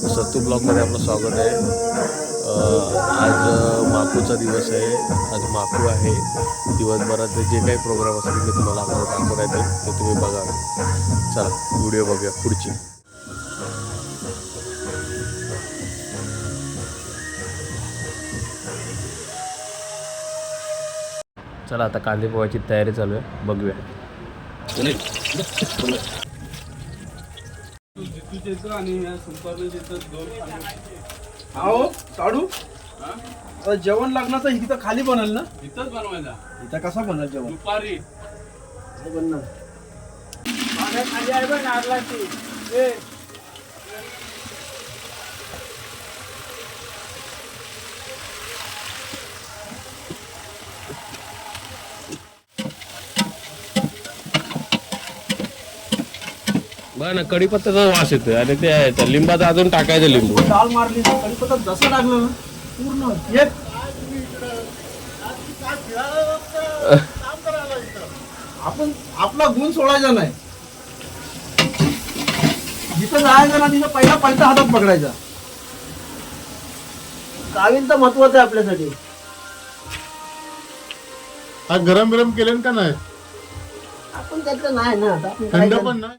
सत्तू ब्लॉगमध्ये आपलं स्वागत आहे। आज माकूचा दिवस आहे। आज माकू आहे। दिवसभराचे जे काही प्रोग्राम असतील ते तुम्हाला आपल्याला दाखवता येतील, ते तुम्ही बघा। चला व्हिडिओ बघूया पुढची। चला आता कांदे पोहायची तयारी चालू आहे, बघूया। काढू जेवण लागणार तर इथं खाली बनल ना? इथंच बनवायचा। इथं कसं बनल जेवण? दुपारी बनणार खाली आहे बघ नारळाची। बघा ना, कढीपत्त्याचा वास येतोय आणि ते लिंबाचा अजून टाकायचं, लिंबू डाळ मारली कढीपत्ता जसं टाकलं ना पूर्ण एक आपण आपला गुण सोडायचा नाही। जिथं जायचं ना तिथं पहिला पलटा हातात पकडायचा। गावीन तर महत्वाचं आहे आपल्यासाठी। हा गरम गरम केलं का नाही? आपण त्यातलं नाही ना, आता आपण थंड काय पण नाही।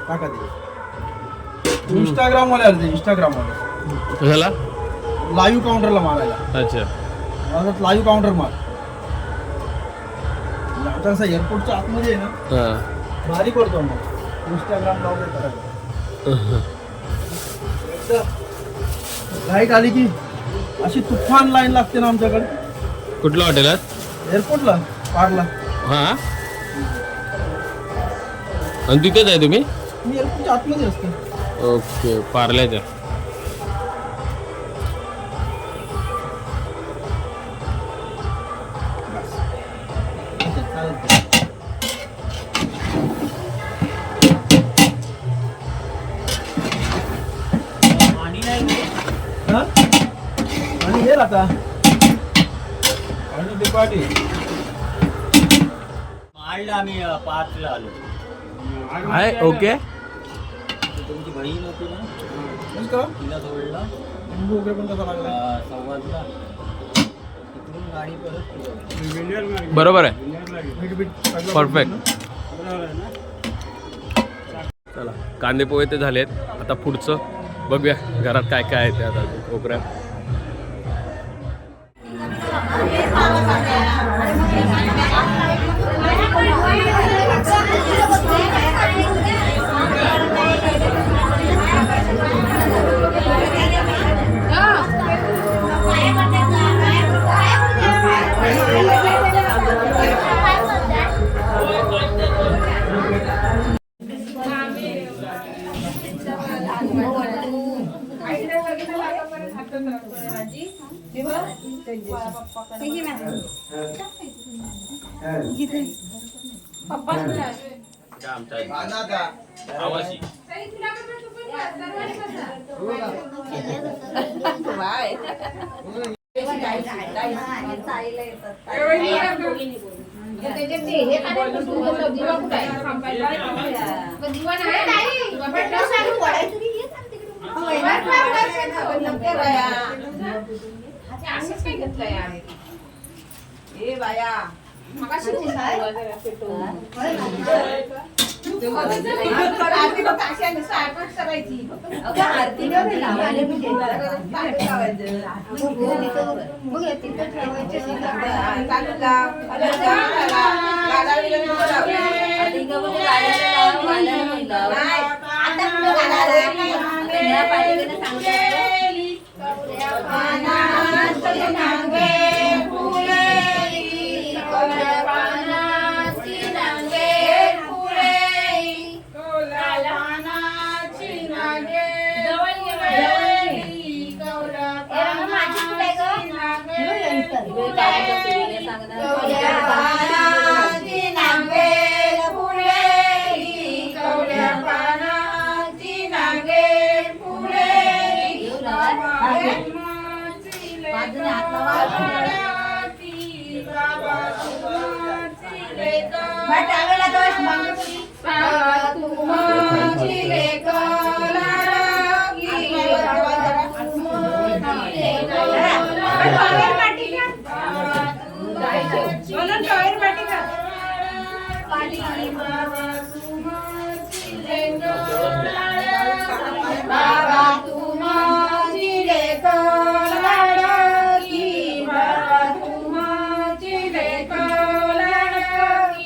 टाका ते इंस्टाग्राम वाले आले, इंस्टाग्राम वाले कशाला? लाईव्ह काउंटरला मारायला। अच्छा, माझा लाईव्ह काउंटर मार। आमचा कसा एअरपोर्टच्या आतमध्ये आहे ना, हां भारी पडतो मग इंस्टाग्राम लावले करायला। लाईट आली की अशी तुफान लाईन लागते ना आमच्याकडे। कुठल्या हॉटेलात? एअरपोर्टला पारला। हां, आणि तिथेच आहे तुम्ही? मी एअरपोर्टच्या आतमध्ये असते। ओके, पार्ल्याच्या। आणि येईल आता आणि डिपार्टी माळला आम्ही 5 ला आलो। आहे ओके। तुमची बहीण होती ना, का तिला सोडला लिंबू वगैरे पण कसा लागला? संवादला, तिकडून गाडी परत बरोबर आहे, मीठ बीठ सगळं परफेक्ट। चला कांदे पोहे ते झालेत, आता पुढचं बघूया घरात काय काय आहे ते। आता कोपऱ्यात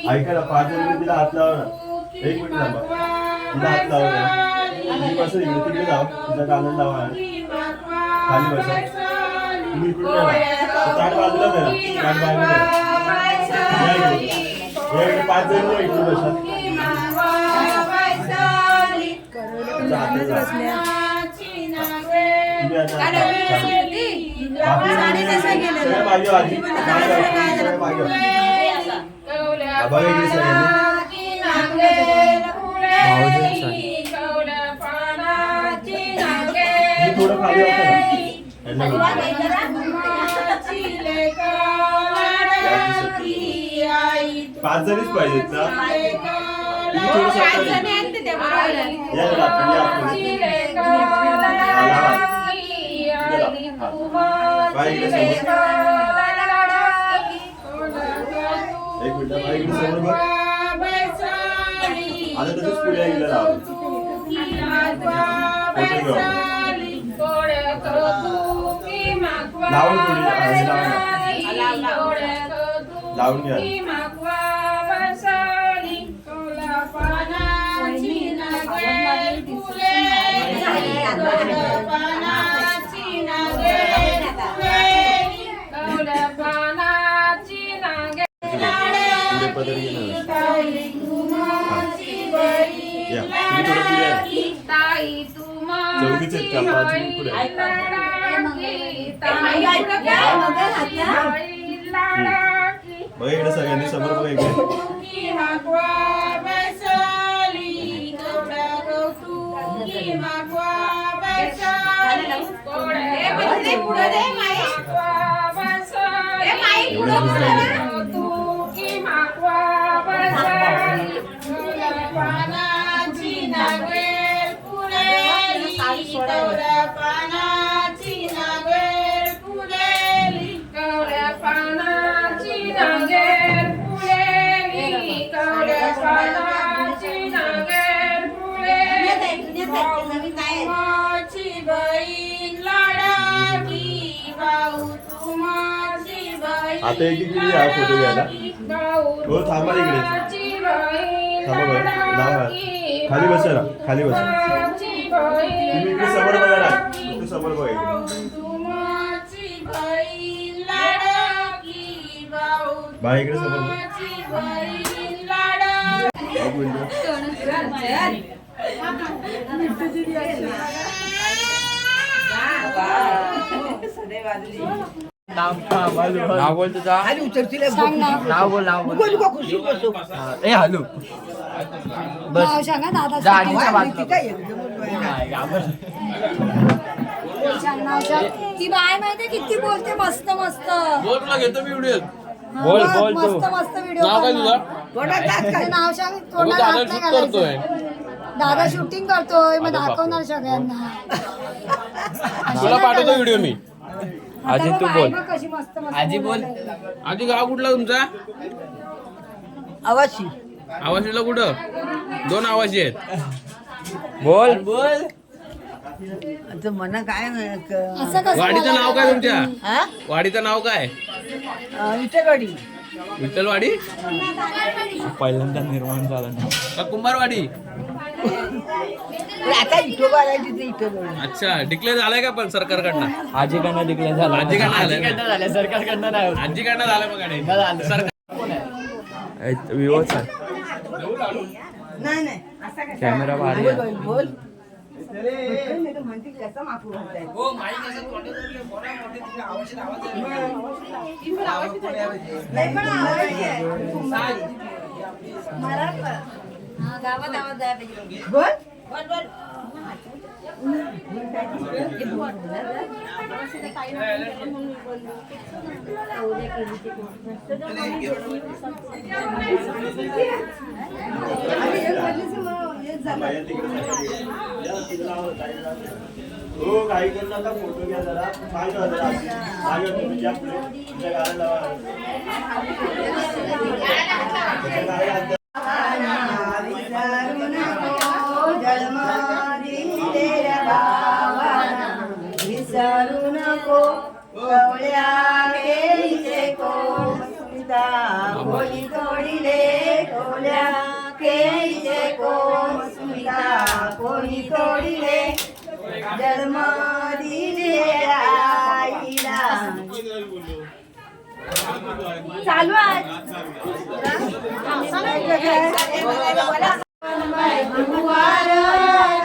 ऐका ना 5 जण तिला हात लावा ना. 1 मिनिट थांबा. तिला हात लावा ना. तुम्ही बसा इकडे तिकडे जावा. तिचा कानाला लावा. खाली बसा. तुम्ही इकडे या. ताट बाजूला करा. ताट बाजूला करा. या इकडे 5 जण या इकडे बसा. तिचा हात लावा. तुम्ही आता सगळ्या मागे आजी. सगळ्या मागे. बघा इकडे सगळ्यांनी. मी थोडं खाली होतं ना. पाच जणीच पाहिजेत का? तुम्ही थोडं या जरा, या आपण. एक मिनिट बाई इकडे समोर बघ. आता तसंच पुढे इकडे लावा. फोटो घेऊ लावून थोडी लावून घ्या. पुढे पदर घे ना. या तुम्ही थोडं पुढे या. चौकीच आहेत का? 5 मिनिट पुढे. बघा इकडे सगळ्यांनी समोर बघा इकडे. आता एक इकडे या फोटो घ्यायला. हो थांबा इकडे. थांबा बघा लावा. खाली बसा ना. खाली बसा. तुम्ही इकडे समोर बघा ना. इकडे समोर बघा इकडे. बाई इकडे समोर बघा. एक मिनिट. नाव बोल तुझा. नाव बोल. नाव बोल. ए हॅलो बस. दादीच्या बाजूला. ती बाय माहितीये किती बोलते. मस्त मस्त बोल तुला घेतो मी व्हिडिओ. बोल बोल तू. मस्त मस्त व्हिडिओ. नाव काय तुझं? नाव सांग. दादा तोंडात हात शूट नाही करतोय. घालायचं. दादा शूटिंग करतोय. मग दाखवणार सगळ्यांना. तुला पाठवतो व्हिडिओ मी. आजी आता तू बघ बोल. आई बघ कशी मस्त मस्त आजी बोल. आधी गाव कुठला तुमचा? आवाशी आवाशीला कुठं? 2 आवाशी आहेत. बोल बोल. आता मना काय असं कसं वाडीचं नाव काय तुमच्या? हा वाडीचं नाव काय? विठ्ठलवाडी विठ्ठलवाडी पहिल्यांदा निर्माण झाला ना. का कुंभारवाडी? आता इटोबा आलाय तिथे इटोबा. अच्छा डिक्लेअर झालाय का पण सरकारकडनं? आजीकडनं डिक्लेअर झाला. आजीकडनं झालं. सरकारकडनं नाही होत. आजीकडनं झालं बघा. सरकार विवोचा नाही नाही असं काय कॅमेरा भारी बोल आहे. बोल म्हणते कसं माफू घालताय. नाही पण आवाज आहे. मला गावात आवाज आहे पाहिजे. बोल बोल बोल. हो काही करू नका. फोटो घ्या जरा. मागे वा जरा. मागे वा तुम्ही. या पुढे. तुमच्या गाड्या लावा. तुमच्या गाड्या केळीचे कोम सुमिता कोणी तोडिले जन्म दिले आईला चालू आहे कुवार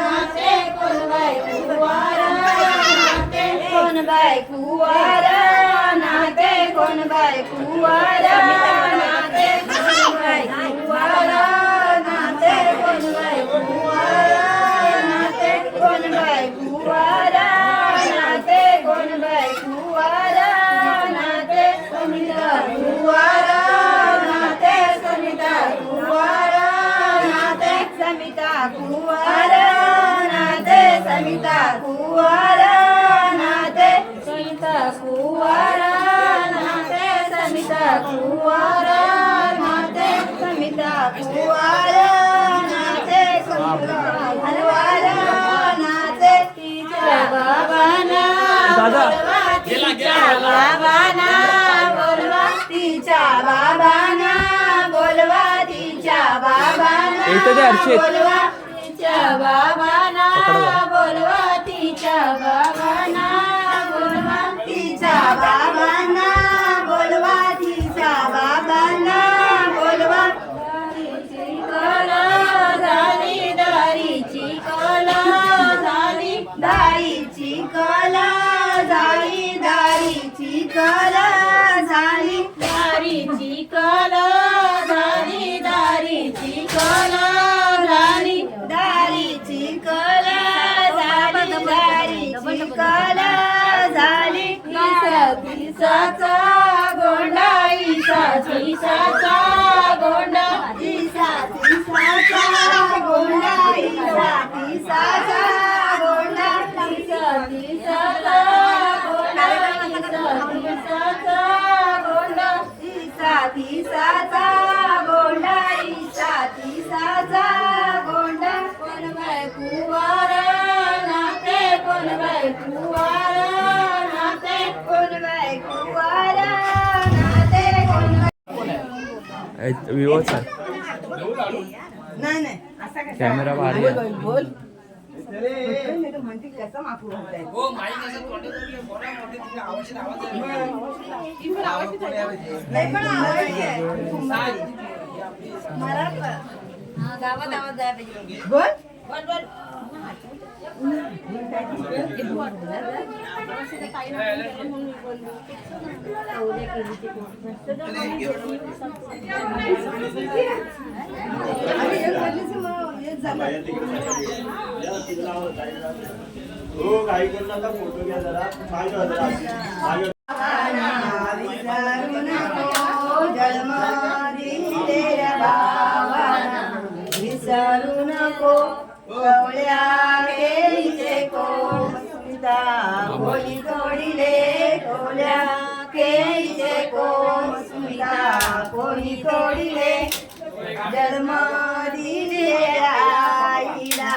नाते कोण बाय कुवार नाते कोण बाय कुवार नाते कोण बाय कुवार नाते कोण बाय कुवार नाते कोण बाय कुवार नाते कोण बाय कुवार नाते समिता कुवार नाते समिता कुवार नाते समिता कुवार नाते समिता कुवार नाते समिता कुवार नाते समिता कुवार नाते समिता कुवार नाते कुवार नाते तिच्या बाबांना बाबांना बोलवा तिच्या बाबांना बोलवा तिच्या बाबांना बोलवा तिच्या बाबांना बोलवा तिच्या बाबांना बोलवा तिच्या बाबांना बोलवा तिच्या बाबांना बोलवा दारीची कला झाली दारीची कला झाली दारीची कला झाली दारीची कला झाली दारीची कला झाली दारीची कला झाली दारीची कला झाली दारीची कला झाली दिसाचा गोंडा दिसाचा गोंडा दिसाचा गोंडा दिसाचा गोंडा दिसाचा गोंडा दिसाचा गोंडा दिसाचा गोंडा कोण बाय कुवार नाते कोण बाय कुवार नाते कोण बाय कुवार नाते कोण विवोचा नाही असा कॅमेरा भारी आहे. बोल म्हणते कसं माफू होत गावात आवाज द्यायला पाहिजे बोल बोल बोल हो काही करू नका फोटो घ्या जरा माझ्या विसरू नको कवळ्या केळीचे कोम सुमिता कोणी तोडिले कवळ्या केळीचे कोम सुमिता कोणी तोडिले जन्म दिले आईला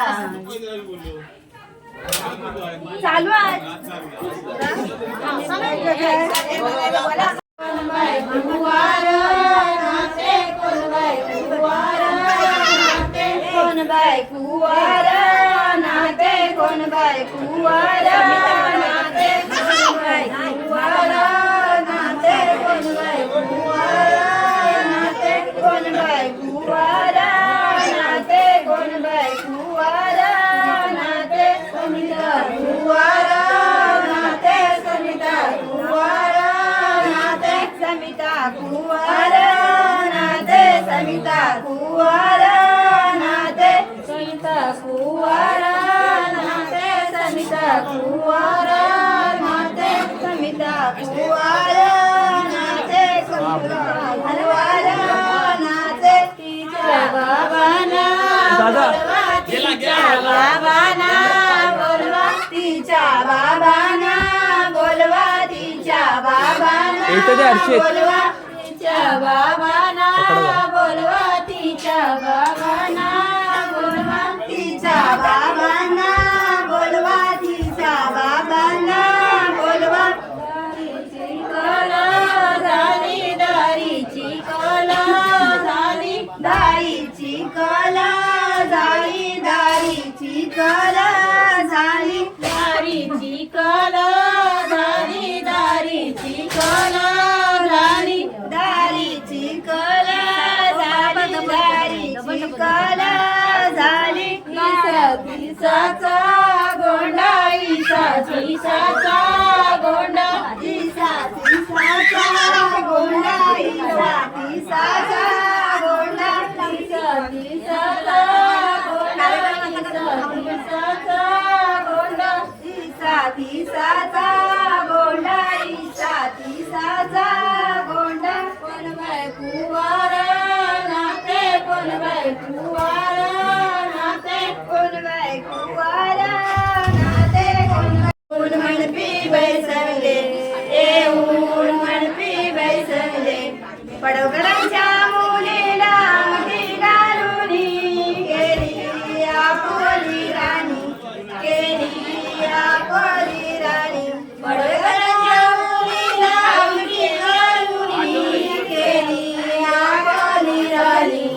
चालू आहे कुवार नाते कोण बाय कुवार नाते कोण बाय कुवार नाते कोण बाय कुवार नाते कोण बाय कुवार नाते कोण बाय कुवार नाते कोण बाय कुवार नाते कोण बाय कुवार नाते समिता कुवार नाते समिता कुवार नाते समिता कुवार नाते समिता कुवार नाते समिता कुवार नाते समिता कुवार नाते समिता कुवार नाते हलवार नाते तिच्या बाबांना तिच्या बाबांना बोलवा तिच्या बाबांना बोलवा तिच्या बाबांना बोलवा तिच्या बाबांना बोलवा तिच्या बाबांना बोलवा तिच्या बाबांना बोलवा तिच्या बाबांना बोलवा दारीची कला झाली दारीची कला झाली दारीची कला चिखल झाली दारी चिखल झाली दारी चिखल झाली दारी चिखल झाली दारी चिखल झाली दिसाचा गोंडा दिसाचा गोंडा दिसाचा गोंडा दिसाचा गोंडा दिसाचा गोंडा दिसाचा गोंडा दिसाचा गोंडा कोण बाय कुवार नाते कोण बाय कुवार नाते कोण बाय कुवार नाते कोण म्हणपी बैसले येऊन म्हणपी बैसले पडवकरांच्या मुलीला अंगठी घालूनी गेली आपली राणी गेली आपली राणी पडवकरांच्या मुलीला अंगठी घालूनी गेली आपली राणी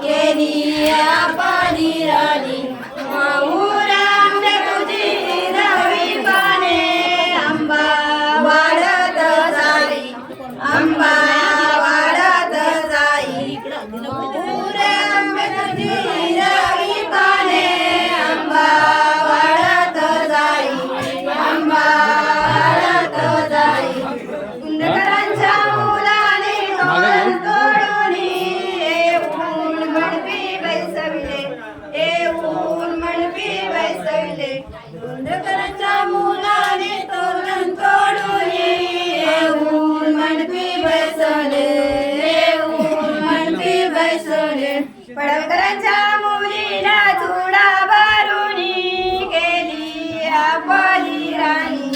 गेली आपली राणी माऊराम तुझी रवी पाने आंबा वाढत जाई आंबा वाढत जाई माऊराम तुझी रवी पाने आंबा वाढत जाई आंबा वाढत जाई कुंदकरांच्या मुलाने तोरण तोडूनी येऊन म्हणपी बैसविले येऊन म्हणपी बैसविले कुंदकरांच्या मुलाने तोरण तोडून येऊन म्हणपी बैसले येऊन म्हणपी बैसले पडवकरांच्या मुलीला चुडा भरूनी केली आपली राणी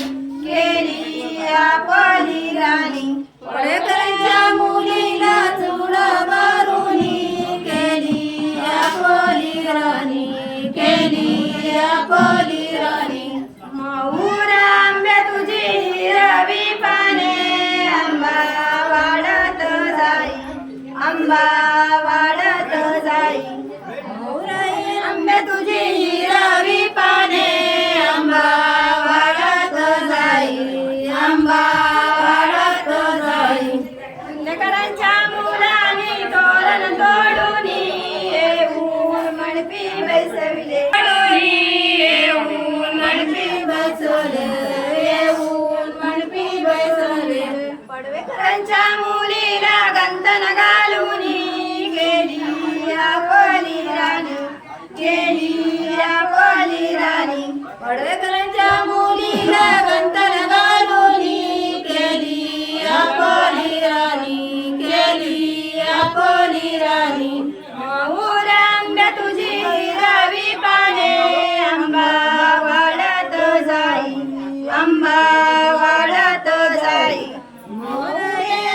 केली आपली राणी पडवकरांच्या मुलीला चुडा भरूनी केली आपली राणी केली आपली राणी माऊरा आंब्या तुझी रवी पाने आंबा वाढत जाई आंबा वाढत जाई माऊराई आंब्या तुझी रवी पाने आंबा वाढत जाई आंबा वाढत जाई कुंदकरांच्या मुलाने तोरण तोडून येऊन म्हणपी बैसविले येऊन म्हणपी बैसले येऊन म्हणपी बैसले पडवेकरांच्या मुलीला गंतन घालून गेली आपली राणी गेली आपली राणी पडवेकरांच्या मुलीला गंतन घालून गेली आपली राणी गेली आपली राणी माऊरांब्या तुझी रवी पाने आंबा वाढत जाई आंबा वाढत जाई मोरये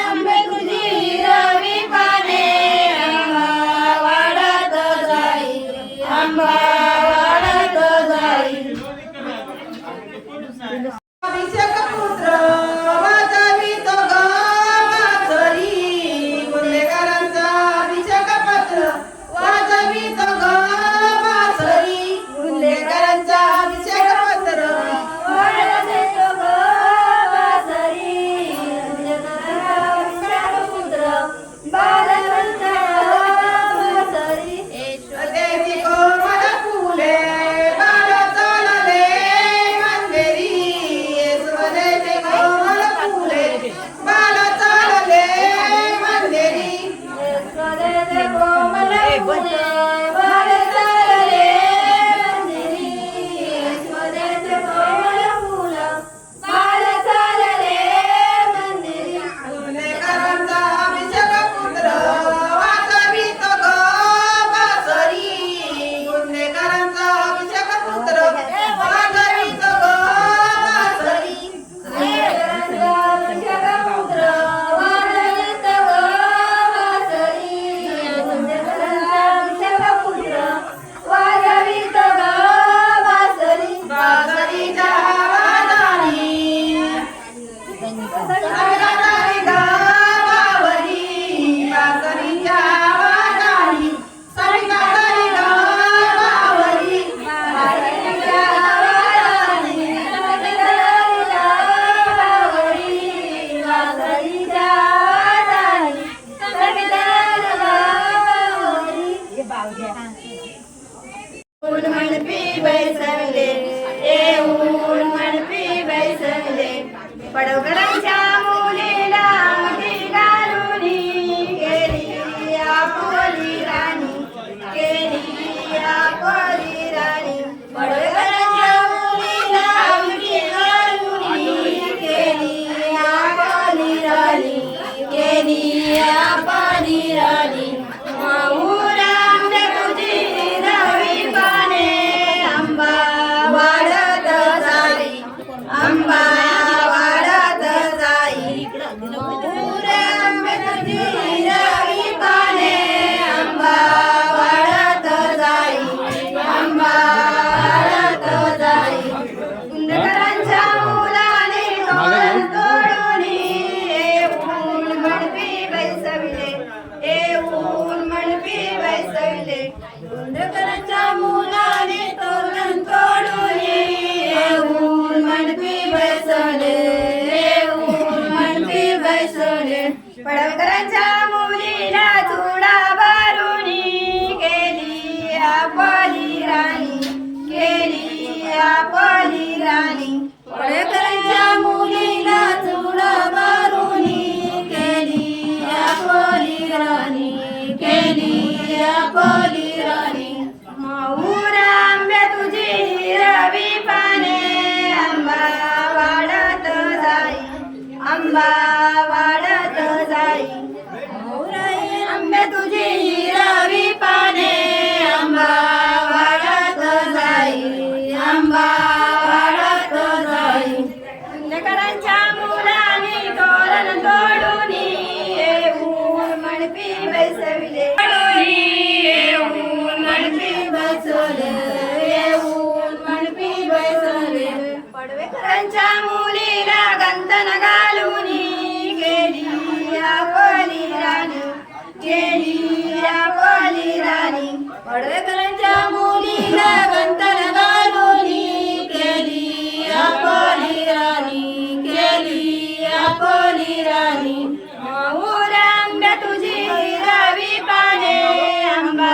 म्हणपी बैसवले येऊन म्हणपी बैसवले पडवकरांच्या मुलीला अंगठी घालून गेली आपली राणी गेली आपली राणी पडवकरांच्या मुलीला अंगठी घालून गेली आपली राणी गेली आपली राणी माऊरा तुझी रवी पाने आंबा वाढत जाई आंबा वाढत जाई माऊरा तुझी रवी पाने आंबा वाढत जाई आंबा वाढत जाई कुंदकरांच्या मुलाने तोरण तोडून येऊन म्हणपी बैसविले येऊन म्हणपी बैसविले कुंदकरांच्या मुलाने तोरण तोडून येऊन म्हणपी बैसवले येऊन म्हणपी बैसवले पडवकरांच्या मुलीला चुडा भरून केली आपली राणी केली आपली राणी पडवकरांच्या मुलीला चुडा भरून केली आपली राणी केली आपली राणी माऊरा आंब्या तुझी रवी पाने आंबा वाढत जाई आंबा वाढत जाई माऊरा आंब्या तुझी रवी पाने आंबा वाढत जाई आंबा वाढत जाई कुंदकरांच्या मुलाने तोरण तोडून येऊन म्हणपी बैसविले येऊन म्हणपी बैसवले येऊन म्हणपी बैसवले पडवेकरांच्या मुलीला गंतन घालून गेली आपली राणी गेली आपली राणी पडवेकरांच्या मुलीला गंतन घालून गेली आपली राणी गेली आपली राणी माऊरा आंब्या तुझी रवी पाने आंबा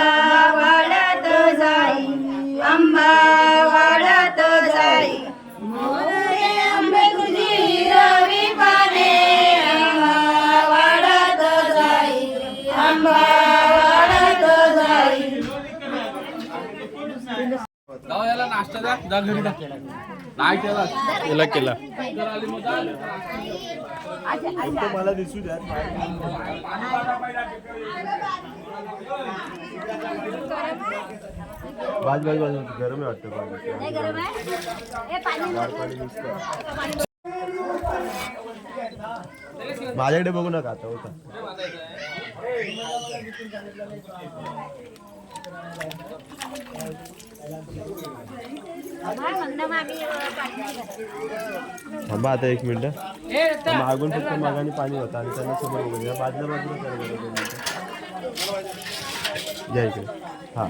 वाढत जाई आंबा वाढत जाई माऊरा आंब्या तुझी रवी पाने आंबा वाढत जाई आंबा वाढत जाई याला नाश्ता द्या जा घरी द्या नाही केला याला केला तो मला दिसू द्या बाज बाज बाज गरम आहे वाटतं नाही गरम आहे पाणी माझ्याकडे बघू नका आता होता थांबा आता एक मिनिट मागून फक्त मागाने पाणी होतं आणि त्यांना समोर बघूया बाजूला घ्या इकडे हा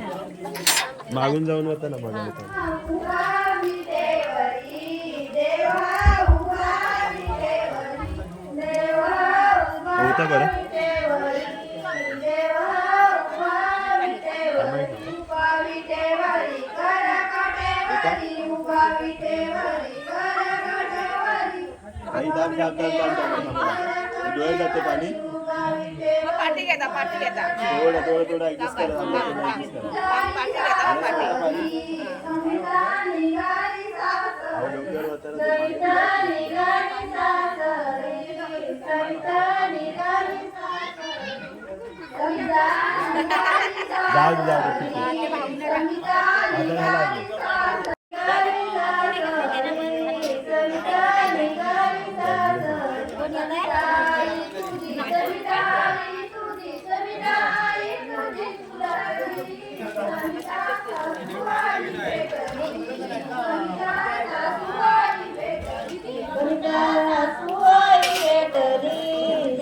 मागून जाऊन होता ना मागाने पाणी होता बरं काही दाब डोळे जाते पाणी पाठी घेता थोडं ऍडजस्ट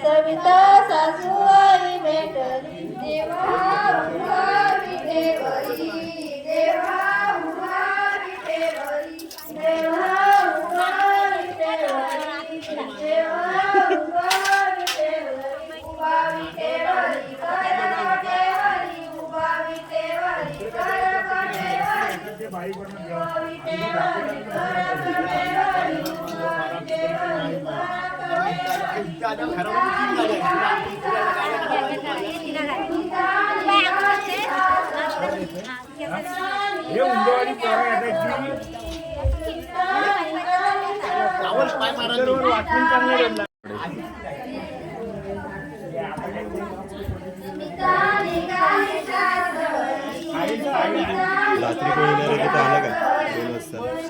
सविता सासूबाई भेटली देवा रात्री कोणी येणार आहे तिथं आलं का 2 वाजता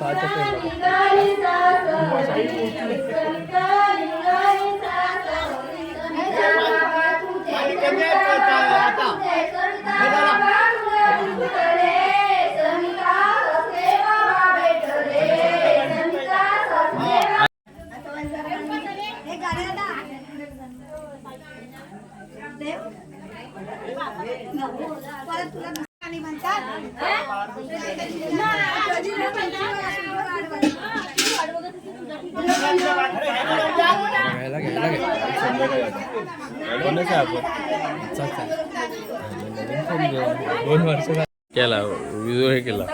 कोणाचं आहे आपण 2 वर्ष केला व्हिडिओ हे केला.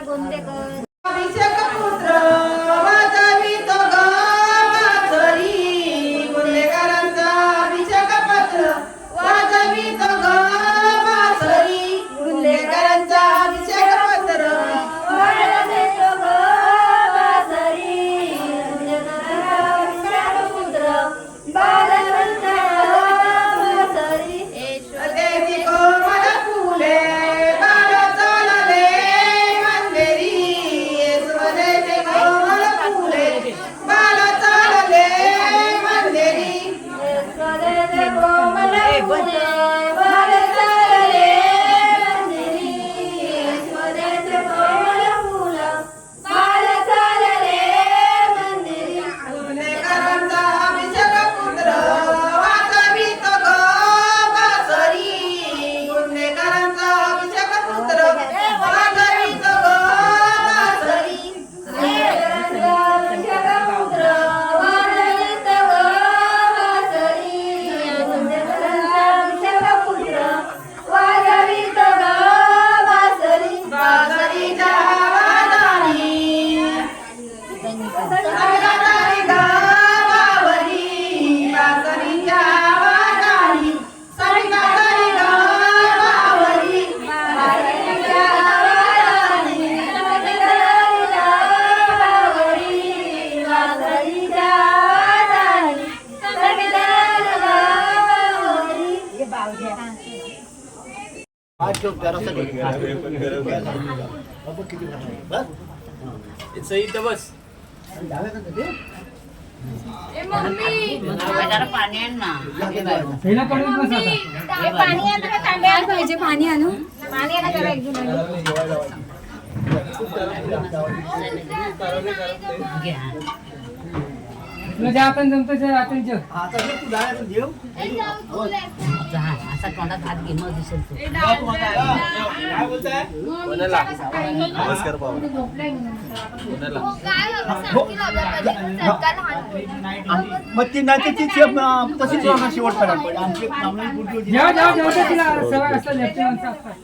बस पाणी आणू आपण जमतो आपण जेव असा तोंडात हात घे मग दिसेल तो. नमस्कार बाबा मग ती नाही ती तशी शेवटपर्यंत आमची जेव्हा जेव्हा जेवतो तिला सवय असतात लेफ्ट माणसं असतात.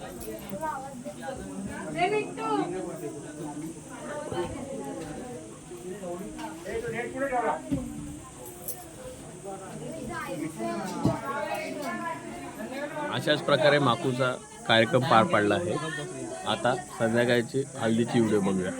अशाच प्रकारे माकूचा कार्यक्रम पार पडला आहे. आता संध्याकाळची हल्दीची व्हिडिओ बघूया.